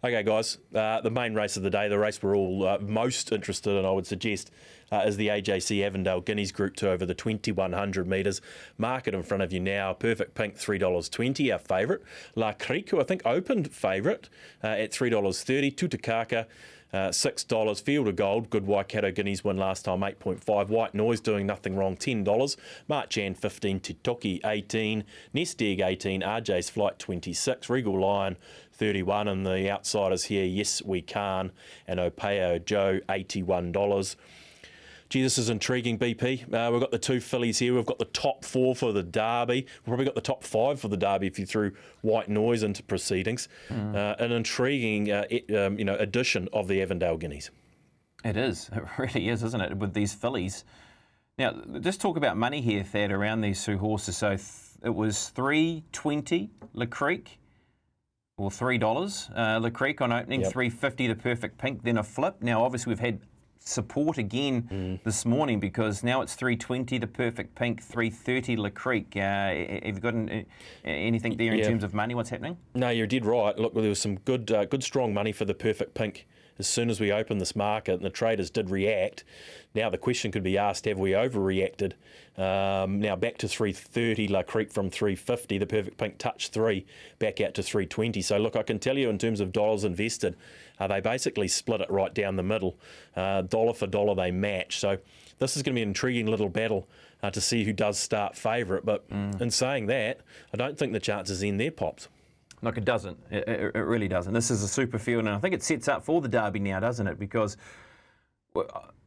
Okay, guys, the main race of the day, the race we're all most interested in, I would suggest, is the AJC Avondale Guineas Group 2 over the 2100 metres. Market in front of you now. Perfect Pink, $3.20, our favourite. La Crique, who I think opened favourite, at $3.30. Tutakaka, $6. Field of Gold, good Waikato Guineas win last time, 8.5. White Noise doing nothing wrong, $10. Marchand, 15. Titoki, 18. Nest Egg, 18. RJ's Flight, 26. Regal Lion, 31. And the outsiders here, Yes We Can and Opeo Joe, $81. Gee, this is intriguing, BP. We've got the two fillies here. We've got the top four for the Derby. We've probably got the top five for the Derby if you threw White Noise into proceedings. An intriguing, addition of the Avondale Guineas. It is. It really is, isn't it, with these fillies? Now, just talk about money here, Thad, around these two horses. So it was $3.20 La Crique, or $3. La Crique on opening, yep. $3.50 the Perfect Pink, then a flip. Now, obviously, we've had support again this morning because now it's $3.20 the Perfect Pink, $3.30 La Crique. Have you got anything there in terms of money? What's happening? No, you're dead right. Look, there was some good strong money for the Perfect Pink as soon as we opened this market, and the traders did react. Now the question could be asked, have we overreacted? Now back to $3.30 La Crique from $3.50. The Perfect Pink touched $3, back out to $3.20. So look, I can tell you in terms of dollars invested, they basically split it right down the middle. Dollar for dollar they match. So this is going to be an intriguing little battle to see who does start favourite. But in saying that, I don't think the chances end there, Pops. Look, it doesn't. It really doesn't. This is a super field, and I think it sets up for the Derby now, doesn't it? Because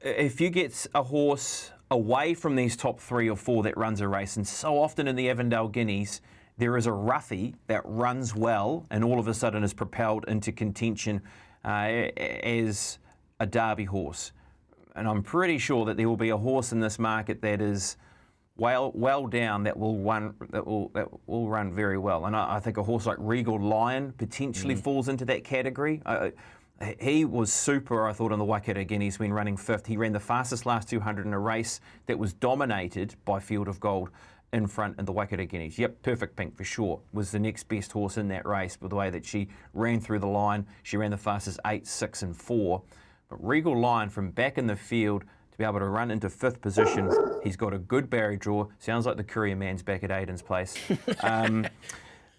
if you get a horse away from these top 3 or 4 that runs a race, and so often in the Avondale Guineas, there is a roughie that runs well and all of a sudden is propelled into contention as a Derby horse. And I'm pretty sure that there will be a horse in this market that is well down that will run very well. And I think a horse like Regal Lion potentially falls into that category. He was super, I thought, on the Waikato Guineas when running 5th. He ran the fastest last 200 in a race that was dominated by Field of Gold in front in the Waikato Guineas. Yep, Perfect Pink for sure was the next best horse in that race with the way that she ran through the line. She ran the fastest 8, 6 and 4. But Regal Lion from back in the field to be able to run into 5th position, he's got a good barrier draw. Sounds like the courier man's back at Aiden's place.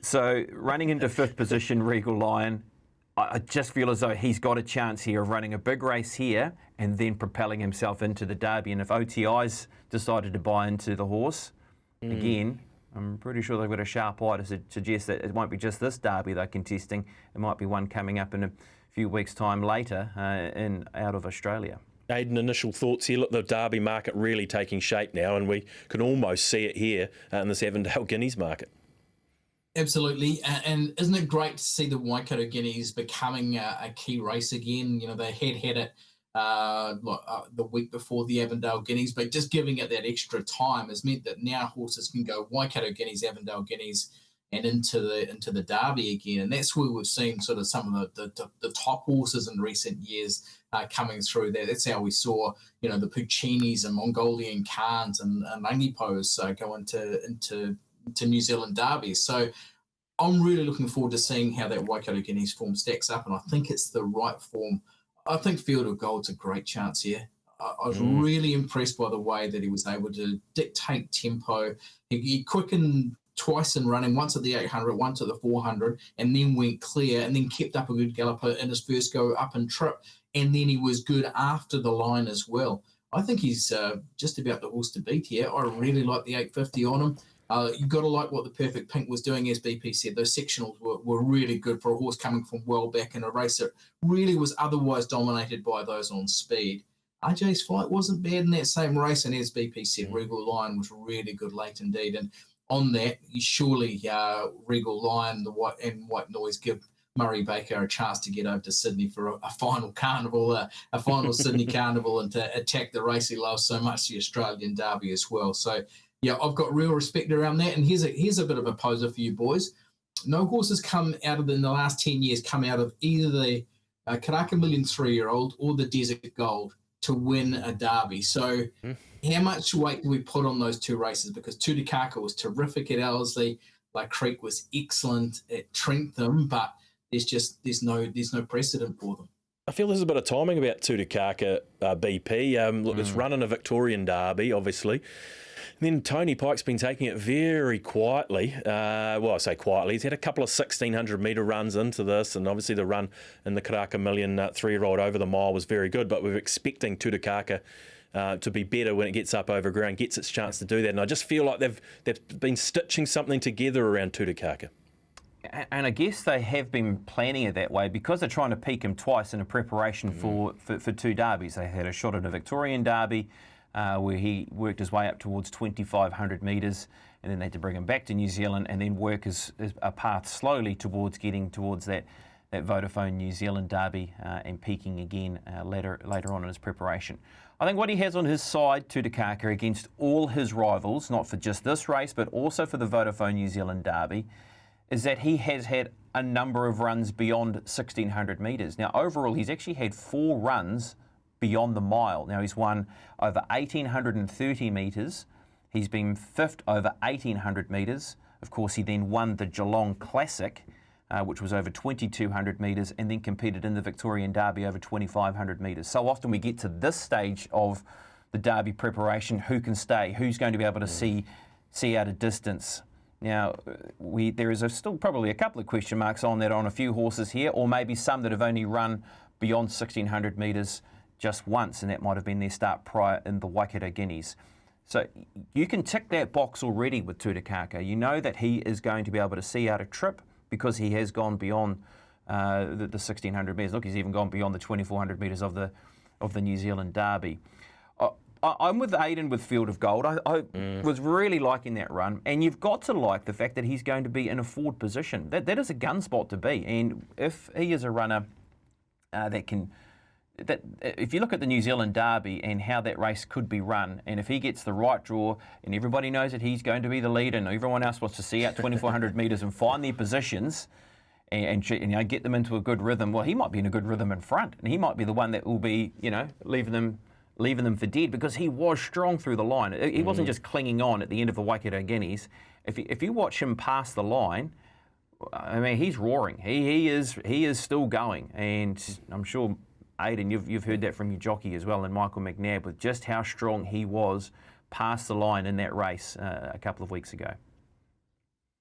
So running into 5th position, Regal Lion, I just feel as though he's got a chance here of running a big race here and then propelling himself into the Derby. And if OTI's decided to buy into the horse, again, I'm pretty sure they've got a sharp eye to suggest that it won't be just this Derby they're contesting. It might be one coming up in a few weeks' time later out of Australia. Aidan, initial thoughts here. Look, the Derby market really taking shape now, and we can almost see it here in this Avondale Guineas market. Absolutely, and isn't it great to see the Waikato Guineas becoming a key race again? You know, they had it the week before the Avondale Guineas, but just giving it that extra time has meant that now horses can go Waikato Guineas, Avondale Guineas, and into the Derby again, and that's where we've seen sort of some of the top horses in recent years coming through there. That's how we saw, you know, the Puccinis and Mongolian Khans and Langipos go into New Zealand derbies. So I'm really looking forward to seeing how that Waikato Guineas form stacks up, and I think it's the right form. I think Field of Gold's a great chance here. I was really impressed by the way that he was able to dictate tempo. He quickened twice in running, once at the 800, once at the 400, and then went clear and then kept up a good gallop in his first go up and trip. And then he was good after the line as well. I think he's just about the horse to beat here. I really like the 850 on him. You've got to like what the Perfect Pink was doing, as BP said. Those sectionals were really good for a horse coming from well back in a race that really was otherwise dominated by those on speed. RJ's Flight wasn't bad in that same race, and as BP said, Regal Lion was really good late indeed. And on that, surely Regal Lion and White Noise give Murray Baker a chance to get over to Sydney for a final carnival, a final Sydney carnival, and to attack the race he loves so much, the Australian Derby as well. So, yeah, I've got real respect around that. And here's a bit of a poser for you boys. No horses come out of in the last 10 years come out of either the Karaka Million 3-year-old or the Desert Gold to win a Derby. So how much weight do we put on those two races? Because Tutakaka was terrific at Ellerslie. La Crique was excellent at Trentham, but there's no precedent for them. I feel there's a bit of timing about Tutukaka BP. Look, it's running a Victorian derby, obviously. And then Tony Pike's been taking it very quietly. Well, I say quietly. He's had a couple of 1,600 metre runs into this, and obviously the run in the Karaka Million 3-year-old over the mile was very good, but we're expecting Tutukaka to be better when it gets up over ground, gets its chance to do that. And I just feel like they've been stitching something together around Tutukaka. And I guess they have been planning it that way because they're trying to peak him twice in a preparation for two derbies. They had a shot at a Victorian derby where he worked his way up towards 2,500 metres, and then they had to bring him back to New Zealand and then work a path slowly towards getting towards that Vodafone New Zealand derby and peaking again later on in his preparation. I think what he has on his side, Tutukaka, against all his rivals, not for just this race but also for the Vodafone New Zealand derby, is that he has had a number of runs beyond 1,600 metres. Now, overall, he's actually had 4 runs beyond the mile. Now, he's won over 1,830 metres. He's been 5th over 1,800 metres. Of course, he then won the Geelong Classic, which was over 2,200 metres, and then competed in the Victorian Derby over 2,500 metres. So often we get to this stage of the Derby preparation, who can stay, who's going to be able to see out a distance. Now, there is still probably a couple of question marks on that on a few horses here, or maybe some that have only run beyond 1,600 metres just once, and that might have been their start prior in the Waikato Guineas. So you can tick that box already with Tutukaka. You know that he is going to be able to see out a trip because he has gone beyond the 1,600 metres. Look, he's even gone beyond the 2,400 metres of the New Zealand Derby. I'm with Aidan with Field of Gold. I was really liking that run, and you've got to like the fact that he's going to be in a forward position. That is a gun spot to be, and if he is a runner if you look at the New Zealand Derby and how that race could be run, and if he gets the right draw, and everybody knows that he's going to be the lead, and everyone else wants to see out 2,400 metres and find their positions, and get them into a good rhythm. Well, he might be in a good rhythm in front, and he might be the one that will be leaving them for dead, because he was strong through the line. He wasn't just clinging on at the end of the Waikato Guineas. If you watch him pass the line, I mean, he's roaring. He is still going, and I'm sure, Aidan, you've heard that from your jockey as well, and Michael McNabb, with just how strong he was past the line in that race a couple of weeks ago.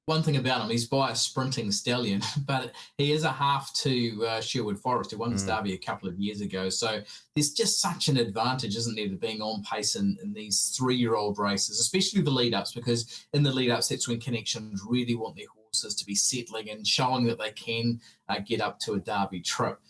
One thing about him, he's by a sprinting stallion, but he is a half to Sherwood Forest, who won this derby a couple of years ago. So there's just such an advantage, isn't there, to being on pace in these 3-year-old races, especially the lead-ups, because in the lead-ups, that's when connections really want their horses to be settling and showing that they can get up to a derby trip.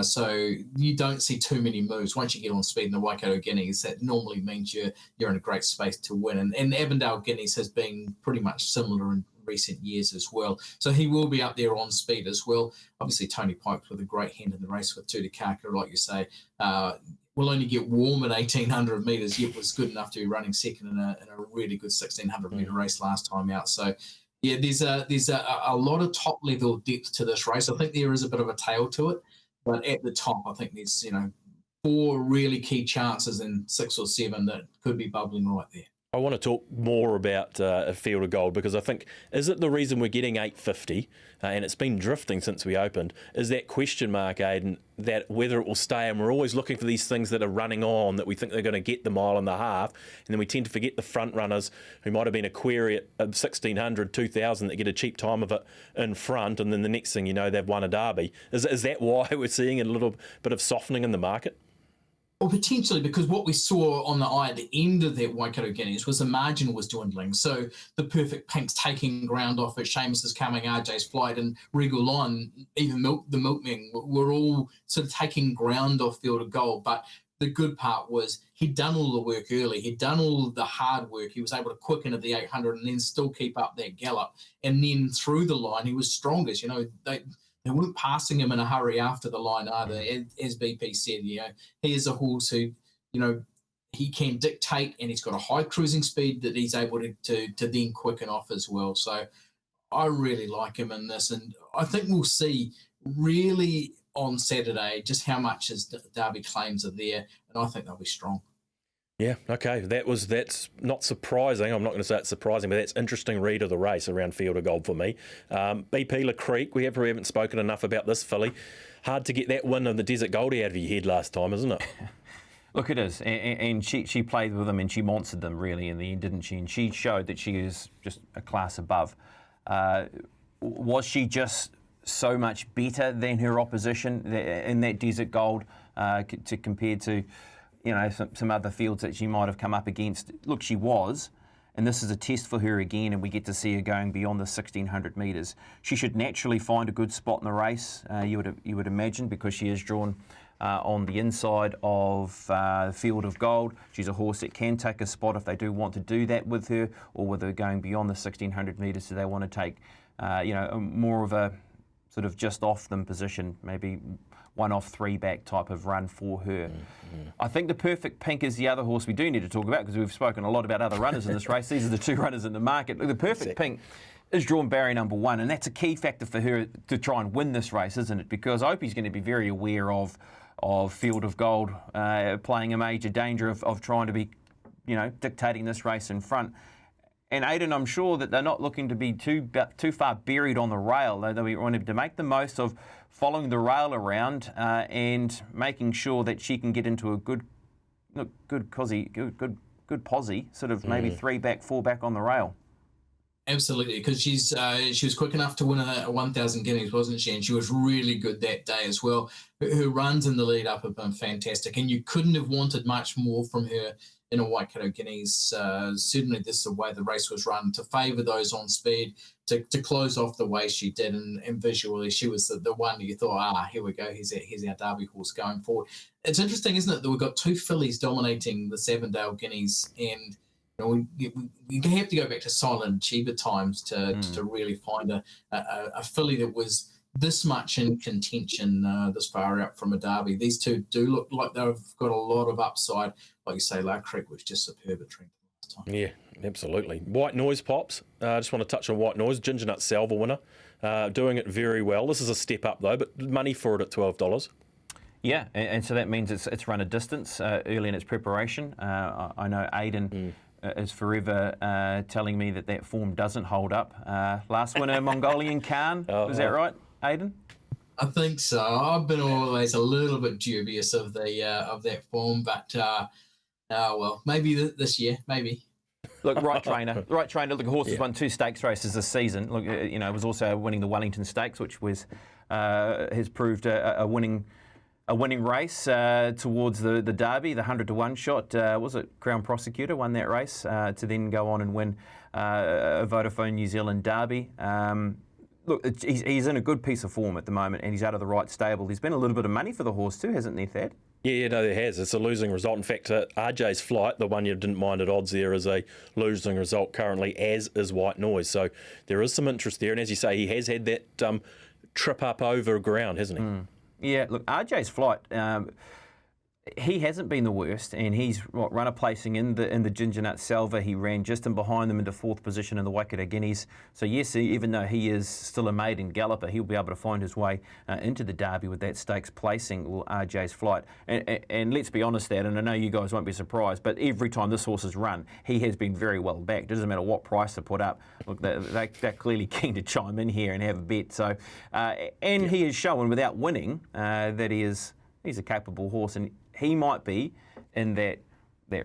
So you don't see too many moves. Once you get on speed in the Waikato Guineas, that normally means you're in a great space to win. And Avondale Guineas has been pretty much similar in recent years as well. So he will be up there on speed as well. Obviously, Tony Pike with a great hand in the race with Tutukaka, like you say, will only get warm at 1,800 metres, yet was good enough to be running second in a really good 1,600 metre race last time out. So yeah, there's a lot of top level depth to this race. I think there is a bit of a tail to it, but at the top, I think there's 4 really key chances and 6 or 7 that could be bubbling right there. I want to talk more about a Field of Gold, because I think, is it the reason we're getting 850, and it's been drifting since we opened, is that question mark, Aidan, that whether it will stay, and we're always looking for these things that are running on, that we think they're going to get the mile and the half, and then we tend to forget the front runners who might have been a query at 1,600, 2,000 that get a cheap time of it in front, and then the next thing you know, they've won a derby. Is that why we're seeing a little bit of softening in the market? Well, potentially, because what we saw on the eye at the end of that Waikato Guineas was the margin was dwindling. So the Perfect Pink's taking ground off it, Seamus is coming, RJ's Flight, and Regal Lion, even the Milkmen, were all sort of taking ground off Field of Gold. But the good part was he'd done all the work early. He'd done all the hard work. He was able to quicken at the 800 and then still keep up that gallop. And then through the line, he was strongest. They weren't passing him in a hurry after the line either. As BP said, he is a horse who, he can dictate, and he's got a high cruising speed that he's able to then quicken off as well. So I really like him in this, and I think we'll see really on Saturday just how much his Derby claims are there, and I think they'll be strong. Yeah, okay. That's not surprising. I'm not going to say it's surprising, but that's interesting read of the race around Field of Gold for me. BP La Creek, we haven't spoken enough about this filly. Hard to get that win of the Desert Goldie out of your head last time, isn't it? Look, it is, and she played with them and she monstered them really in the end, didn't she? And she showed that she is just a class above. Was she just so much better than her opposition in that Desert Gold compared to, you know, some other fields that she might have come up against? Look, she was, and this is a test for her again, and we get to see her going beyond the 1,600 metres. She should naturally find a good spot in the race, you would imagine, because she is drawn on the inside of Field of Gold. She's a horse that can take a spot if they do want to do that with her, or whether going beyond the 1,600 metres, so they want to take, more of a sort of just off them position, maybe 1 off 3 back type of run for her. Mm-hmm. I think the Perfect Pink is the other horse we do need to talk about, because we've spoken a lot about other runners in this race. These are the 2 runners in the market. Look, the Perfect Pink is drawn barrier number 1, and that's a key factor for her to try and win this race, isn't it? Because Opie's going to be very aware of Field of Gold playing a major danger of trying to be, dictating this race in front. And Aidan, I'm sure that they're not looking to be too far buried on the rail. They want to make the most of following the rail around and making sure that she can get into a good posse, sort of maybe 3 back, 4 back on the rail. Absolutely, because she was quick enough to win a 1,000 guineas, wasn't she? And she was really good that day as well. Her runs in the lead up have been fantastic, and you couldn't have wanted much more from her in a Waikato Guineas. Certainly this is the way the race was run, to favour those on speed, to close off the way she did, and visually she was the one you thought, here we go, here's our Derby horse going forward. It's interesting, isn't it, that we've got 2 fillies dominating the Avondale Guineas, and we have to go back to Silent Chiba times to really find a filly that was this much in contention this far out from a Derby. These 2 do look like they've got a lot of upside. Like you say, La Creek was just superb at Trenton last time. Yeah, absolutely. White Noise, Pops. I just want to touch on White Noise. Ginger Nut Salver winner. Doing it very well. This is a step up, though, but money for it at $12. Yeah, and so that means it's run a distance early in its preparation. I know Aidan is forever telling me that form doesn't hold up. Last winner, Mongolian Khan. Was that right, Aidan? I think so. I've been always a little bit dubious of that form, but well, maybe this year, maybe. Look, right trainer. Look, the horse has won 2 stakes races this season. Look, was also winning the Wellington Stakes, which has proved a winning race towards the Derby, the 100-to-1 shot. Was it Crown Prosecutor won that race to then go on and win a Vodafone New Zealand Derby. Look, he's in a good piece of form at the moment, and he's out of the right stable. There's been a little bit of money for the horse too, hasn't there, Thad? Yeah, no, there has. It's a losing result. In fact, RJ's Flight, the one you didn't mind at odds there, is a losing result currently, as is White Noise. So there is some interest there. And as you say, he has had that trip up over ground, hasn't he? Yeah, look, RJ's Flight, he hasn't been the worst, and he's run a placing in the Ginger Nut Salver. He ran just in behind them into 4th position in the Waikato Guineas. So yes, even though he is still a maiden galloper, he'll be able to find his way into the Derby with that stakes placing, or RJ's Flight. And let's be honest, that, and I know you guys won't be surprised, but every time this horse has run, he has been very well backed. It doesn't matter what price they put up. Look, they're clearly keen to chime in here and have a bet. So, he has shown without winning that he's a capable horse, and he might be in that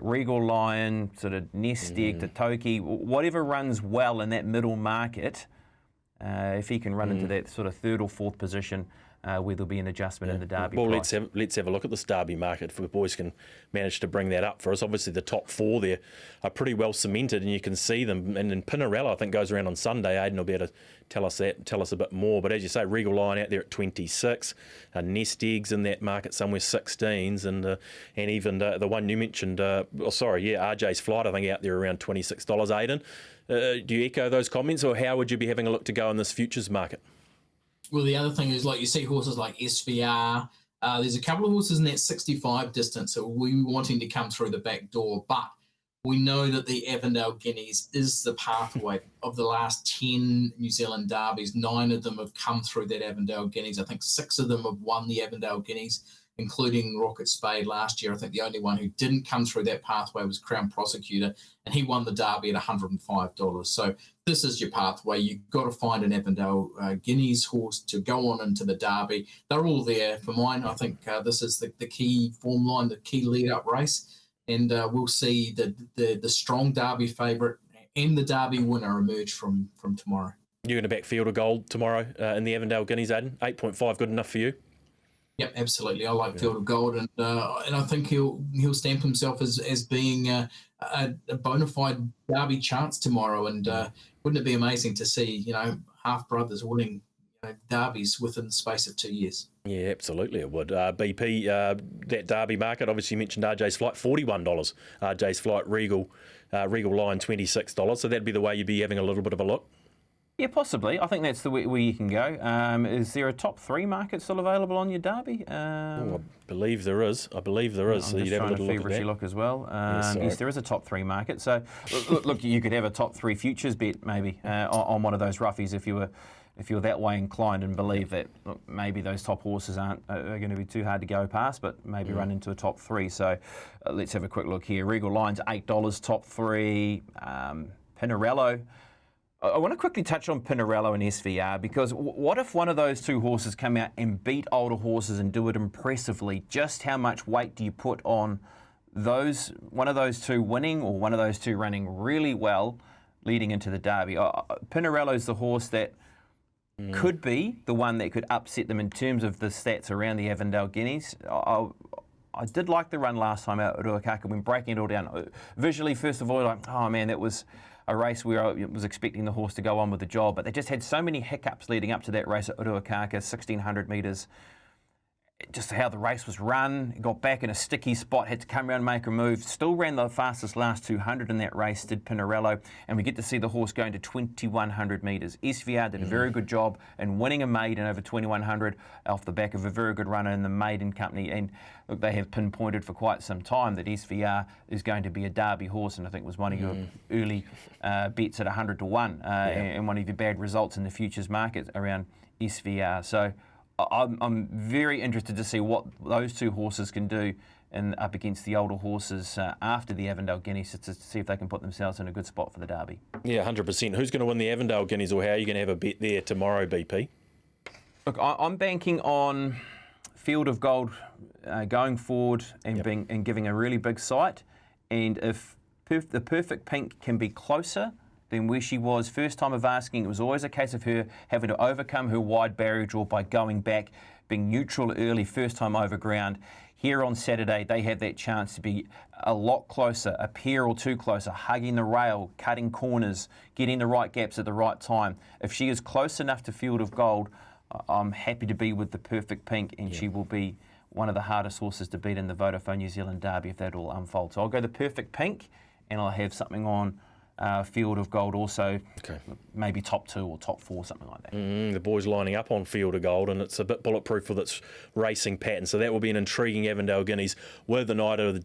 Regal Lion, sort of nest egg to Toki, whatever runs well in that middle market. If he can run into that sort of 3rd or 4th position, where there'll be an adjustment in the Derby price. Let's have a look at this Derby market if the boys can manage to bring that up for us. Obviously, the top 4 there are pretty well cemented, and you can see them. And then Pinarello, I think, goes around on Sunday. Aidan will be able to tell us a bit more. But as you say, Regal Lion out there at 26, Nest Eggs in that market somewhere 16s, and even the one you mentioned, RJ's Flight, I think, out there around $26. Aidan, do you echo those comments, or how would you be having a look to go in this futures market? Well, the other thing is, like, you see horses like SVR. There's a couple of horses in that 65 distance that we were wanting to come through the back door, but We know that the Avondale Guineas is the pathway of the last 10 New Zealand derbies. 9 of them have come through that Avondale Guineas. I think 6 of them have won the Avondale Guineas, including Rocket Spade last year. I think the only one who didn't come through that pathway was Crown Prosecutor, and he won the derby at $105. So this is your pathway. You've got to find an Avondale Guineas horse to go on into the derby. They're all there for mine. I think this is the key form line, the key lead-up race. And we'll see the strong Derby favourite and the Derby winner emerge from tomorrow. You're going to back Field of Gold tomorrow in the Avondale Guineas, Aidan? 8.5 good enough for you? Yep, absolutely. I like Field of Gold, and I think he'll stamp himself as being a bona fide Derby chance tomorrow. And wouldn't it be amazing to see half brothers winning derbies within the space of 2 years? Yeah, absolutely it would. BP, that Derby market, obviously you mentioned RJ's Flight, $41. RJ's Flight, Regal Line, $26. So that'd be the way you'd be having a little bit of a look? Yeah, possibly. I think that's the way you can go. Is there a top 3 market still available on your Derby? I believe there is. So you'd have a little feverishly look as well. Yes, there is a top 3 market. So, look, you could have a top 3 futures bet maybe on one of those roughies if you were that way inclined and believe that maybe those top horses are going to be too hard to go past, but maybe run into a top 3. So let's have a quick look here. Regal Line's $8, top 3. Pinarello. I want to quickly touch on Pinarello and SVR, because what if one of those 2 horses come out and beat older horses and do it impressively? Just how much weight do you put on one of those 2 winning or one of those 2 running really well leading into the Derby? Pinarello's the horse that could be the one that could upset them in terms of the stats around the Avondale Guineas. I did like the run last time out at Ruakaka when breaking it all down. Visually, first of all, oh man, that was a race where I was expecting the horse to go on with the job, but they just had so many hiccups leading up to that race at Ruakaka, 1,600 metres. Just how the race was run, got back in a sticky spot, had to come around and make a move, still ran the fastest last 200 in that race, did Pinarello, and we get to see the horse going to 2,100 metres. SVR did a very good job in winning a maiden over 2,100 off the back of a very good runner in the maiden company, and look, they have pinpointed for quite some time that SVR is going to be a Derby horse, and I think it was one of your early bets at 100 to 1 and one of your bad results in the futures market around SVR. So I'm very interested to see what those 2 horses can do up against the older horses after the Avondale Guineas to see if they can put themselves in a good spot for the Derby. Yeah, 100%. Who's going to win the Avondale Guineas, or how are you going to have a bet there tomorrow, BP? Look, I'm banking on Field of Gold going forward and giving a really big sight. And if the Perfect Pink can be closer than where she was first time of asking, it was always a case of her having to overcome her wide barrier draw by going back, being neutral early, first time over ground. Here on Saturday, they have that chance to be a lot closer, a pair or 2 closer, hugging the rail, cutting corners, getting the right gaps at the right time. If she is close enough to Field of Gold, I'm happy to be with the Perfect Pink, and she will be one of the hardest horses to beat in the Vodafone New Zealand Derby if that all unfolds. So I'll go the Perfect Pink, and I'll have something on Field of Gold also, maybe top 2 or top 4, something like that. The boys lining up on Field of Gold, and it's a bit bulletproof with its racing pattern. So that will be an intriguing Avondale Guineas with the night of the